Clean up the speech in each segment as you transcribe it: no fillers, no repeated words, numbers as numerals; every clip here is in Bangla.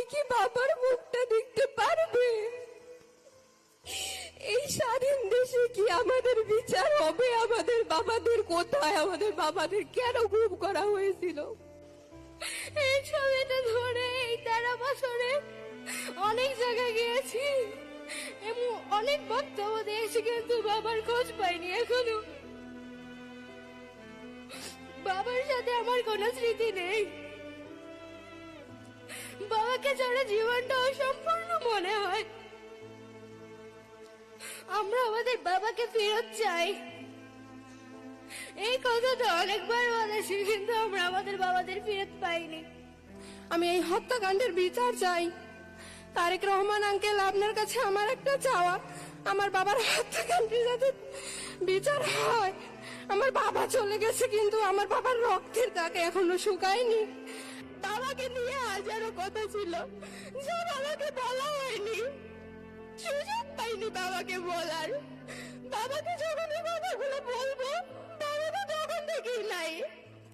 কি বাবার মুখটা দেখতে পারবে? এই স্বাধীন দেশে কি আমাদের বিচার হবে? আমাদের বাবাদের কোথায়? আমাদের বাবাদের কেন গুম করা হয়েছিল? এই ছবিটা ধরে এই 13 বছরে অনেক জায়গায় গিয়েছি এবং অনেক বক্তব্য দিয়েছি, কিন্তু বাবার খোঁজ পাইনি এখনো। বাবার সাথে আমার কোনো স্মৃতি নেই। বাবাকে ছাড়া জীবনটা অসম্পূর্ণ মনে হয়। আমরা আমাদের বাবাকে ফেরত চাই। এই কথাটা অনেকবার বলেছি, কিন্তু আমরা আমাদের বাবাদের ফেরত পাইনি। আমি এই হত্যাকাণ্ডের বিচার চাই। তারেক রহমান আঙ্কেল, আপনার কাছে আমার একটা চাওয়া, আমার বাবার হত্যাকাণ্ডের যাতে বিচার হয়। আমার বাবা চলে গেছে, কিন্তু আমার বাবার রক্তের দাগ এখনো শুকায়নি। বাবাকে নিয়ে হাজারো কথা ছিল, যা বাবাকে বলা হয়নি, সুযোগ পাইনি বাবাকে বলার। বাবাকে যখন এই কথাগুলো বলবো, বাবা তো তখন থেকেই নাই।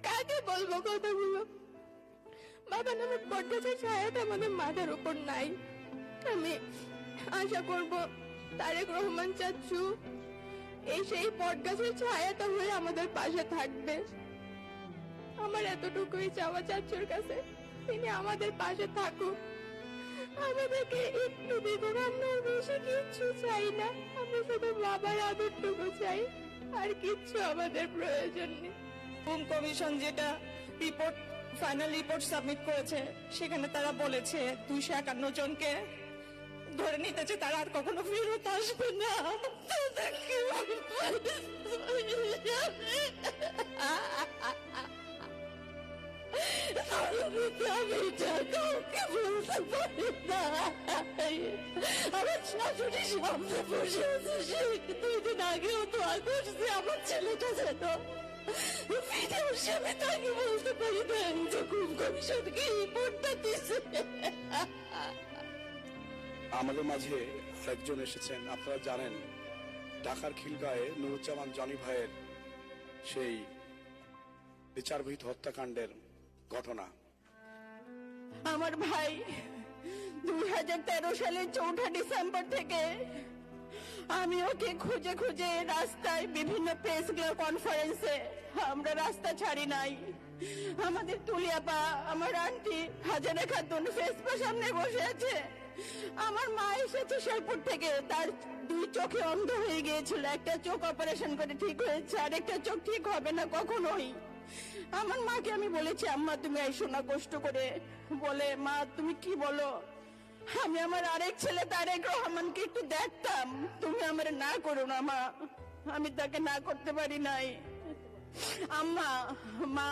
কাকে বলবো কথাগুলো? বাবা নামে বটগাছের ছায়াটা আমাদের মাথার উপর নাই। আমি আশা করব তারেক রহমান চাচ্চু এই সেই বটগাছের ছায়াটা হয়ে আমাদের পাশে থাকবে। আমার এতটুকুই চাওয়া চাচ্চুর কাছে, তিনি আমাদের পাশে থাকুক, আমাদেরকে একটু দিবেন। আমরা বেশি কিচ্ছু চাই না, আমরা শুধু বাবার আদরটুকু চাই, আর কিচ্ছু আমাদের প্রয়োজন নেই। গুম কমিশন যেটা রিপোর্ট, ফাইনাল রিপোর্ট সাবমিট করেছে, সেখানে তারা বলেছে 251 জনকে ধরে নিতেছে, তারা আর কখনো ফেরত আসবে না। আমি এটা কাউকে বলতে পারি না। আমার শাশুড়ি সামনে বসে আছে, সে 2 দিন আগেও দোয়া করছে আমার ছেলেটা যেন ফিরে আসে। আমি তাকে বলতে পারি না যে গুম কমিশনকে রিপোর্টটা দিছে। আমাদের মাঝে একজন এসেছেন, আপনারা জানেন, ঢাকার খিলগাঁয়ে নুরুজ্জামান জনি ভাইয়ের সেই বিচারবিহীন হত্যাকাণ্ডের ঘটনা। আমার ভাই 2013 সালের 4 ডিসেম্বর থেকে আমি ওকে খুঁজে খুঁজে রাস্তায়, বিভিন্ন প্রেস কনফারেন্সে, আমরা রাস্তা ছাড়ি নাই। আমাদের তুলিয়াপা, আমার আন্টি হাজারা খাতুন ফেসবুকের সামনে বসে আছে। আমার মা এসেছে শেরপুর থেকে, তার 2 চোখে অন্ধ হয়ে গিয়েছিল। একটা চোখ অপারেশন করে ঠিক হয়েছে, আর একটা চোখ ঠিক হবে না কখনোই। আমার মাকে আমি বলেছি, আম্মা তুমি এসো না কষ্ট করে। বলে, মা তুমি কি বলো? আমি আমার আরেক ছেলে তারেক রহমানকে একটু দেখতাম, তুমি আমার না করো না মা। আমি তাকে না করতে পারি নাই। আম্মা, মা,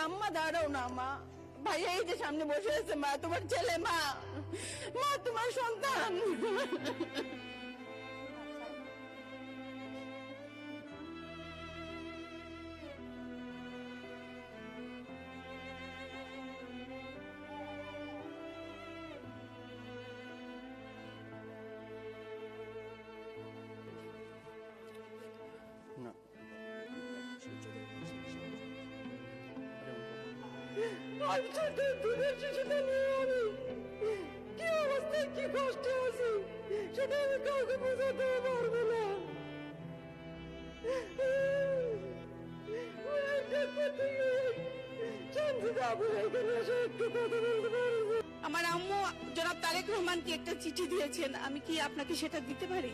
আম্মা দাঁড়াও না মা। ভাই এই যে সামনে বসে আছে, মা তোমার ছেলে, মা, মা তোমার সন্তান। কি অবস্থায়, কি কষ্টে আছি সেটা আমি কাউকে বোঝাতে পারবো না। আমার আম্মু জনাব তারেক রহমানকে একটা চিঠি দিয়েছেন, আমি কি আপনাকে সেটা দিতে পারি?